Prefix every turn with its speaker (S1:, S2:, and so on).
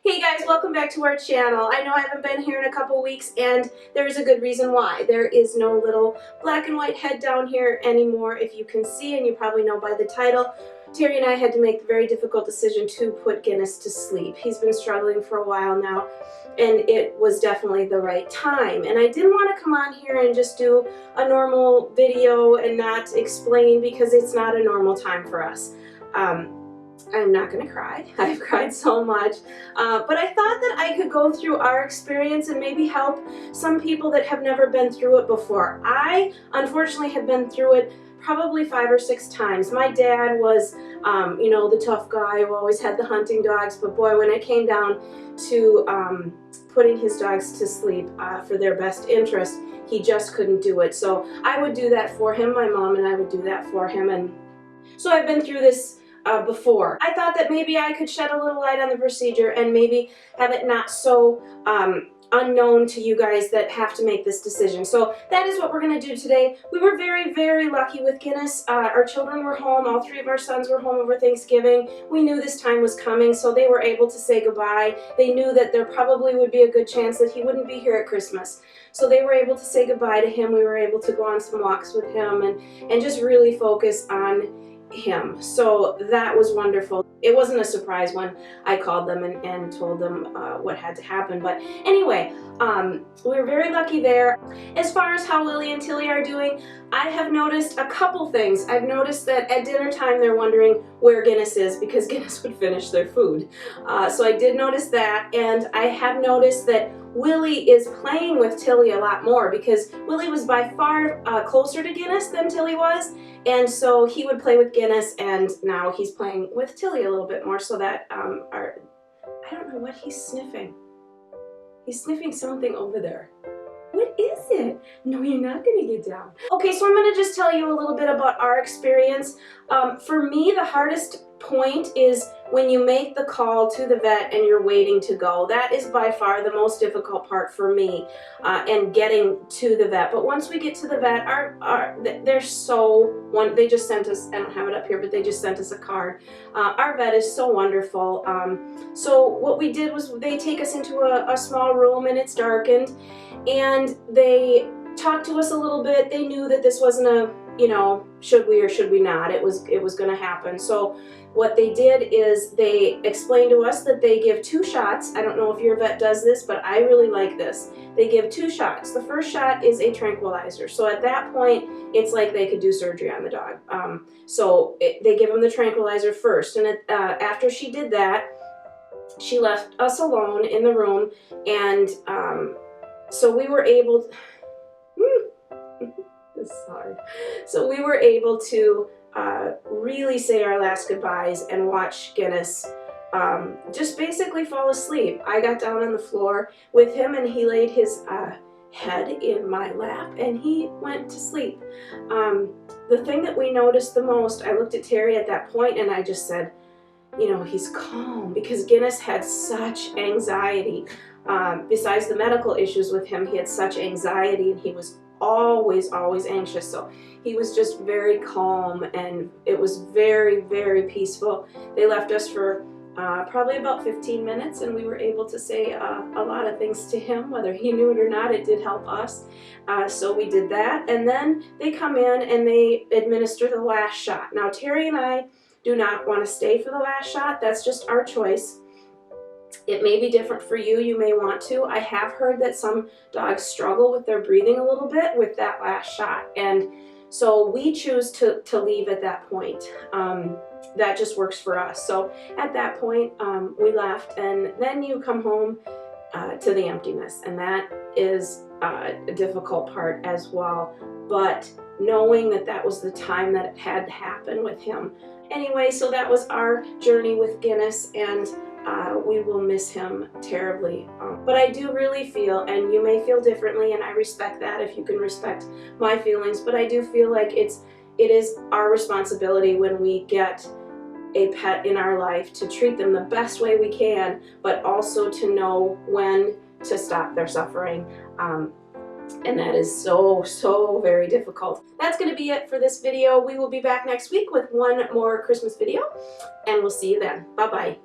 S1: Hey guys, welcome back to our channel. I know I haven't been here in a couple weeks and there's a good reason why. There is no little black and white head down here anymore. If you can see, and you probably know by the title, Terry and I had to make the very difficult decision to put Guinness to sleep. He's been struggling for a while now and it was definitely the right time. And I didn't want to come on here and just do a normal video and not explain because it's not a normal time for us. I'm not going to cry. I've cried so much. But I thought that I could go through our experience and maybe help some people that have never been through it before. I, unfortunately, have been through it probably 5 or 6 times. My dad was, you know, the tough guy who always had the hunting dogs. But boy, when it came down to putting his dogs to sleep for their best interest, he just couldn't do it. So I would do that for him. My mom and I would do that for him. And so I've been through this before. I thought that maybe I could shed a little light on the procedure and maybe have it not so unknown to you guys that have to make this decision. So that is what we're going to do today. We were very, very lucky with Guinness. Our children were home. All 3 of our sons were home over Thanksgiving. We knew this time was coming, so they were able to say goodbye. They knew that there probably would be a good chance that he wouldn't be here at Christmas. So they were able to say goodbye to him. We were able to go on some walks with him and just really focus on him. So that was wonderful. It wasn't a surprise when I called them and told them what had to happen. But anyway, we were very lucky there. As far as how Willy and Tilly are doing, I have noticed a couple things. I've noticed that at dinner time they're wondering where Guinness is because Guinness would finish their food. So I did notice that, and I have noticed that Willy is playing with Tilly a lot more because Willy was by far closer to Guinness than Tilly was, and so he would play with Guinness, and now he's playing with Tilly a little bit more, so that I don't know what he's sniffing. He's sniffing something over there. What is it? No, you're not going to get down. Okay, so I'm going to just tell you a little bit about our experience. For me, the hardest point is when you make the call to the vet and you're waiting to go. That is by far the most difficult part for me, and getting to the vet. But once we get to the vet, they're so they just sent us, I don't have it up here, but they just sent us a card. Our vet is so wonderful. So what we did was they take us into a small room, and it's darkened, and they talked to us a little bit. They knew that this wasn't a, you know, should we or should we not. It was going to happen. So what they did is they explained to us that they give 2 shots. I don't know if your vet does this, but I really like this. They give 2 shots. The first shot is a tranquilizer. So at that point, it's like they could do surgery on the dog. They give them the tranquilizer first. And after she did that, she left us alone in the room. And so we were able to... This is hard. So we were able to really say our last goodbyes and watch Guinness just basically fall asleep. I got down on the floor with him and he laid his head in my lap and he went to sleep. The thing that we noticed the most, I looked at Terry at that point and I just said, you know, he's calm, because Guinness had such anxiety. Besides the medical issues with him, he had such anxiety and he was always anxious. So he was just very calm and it was very, very peaceful. They left us for probably about 15 minutes and we were able to say a lot of things to him. Whether he knew it or not, it did help us. So we did that, and then they come in and they administer the last shot. Now Terry and I do not want to stay for the last shot. That's just our choice. It may be different for you. You may want to. I have heard that some dogs struggle with their breathing a little bit with that last shot, and so we choose to leave at that point. That just works for us. So at that point, we left, and then you come home to the emptiness, and that is a difficult part as well. But knowing that that was the time that it had to happen with him. Anyway, so that was our journey with Guinness, and we will miss him terribly. But I do really feel, and you may feel differently, and I respect that if you can respect my feelings, but I do feel like it is our responsibility when we get a pet in our life to treat them the best way we can, but also to know when to stop their suffering. And that is so very difficult. That's going to be it for this video. We will be back next week with one more Christmas video, and we'll see you then. Bye-bye.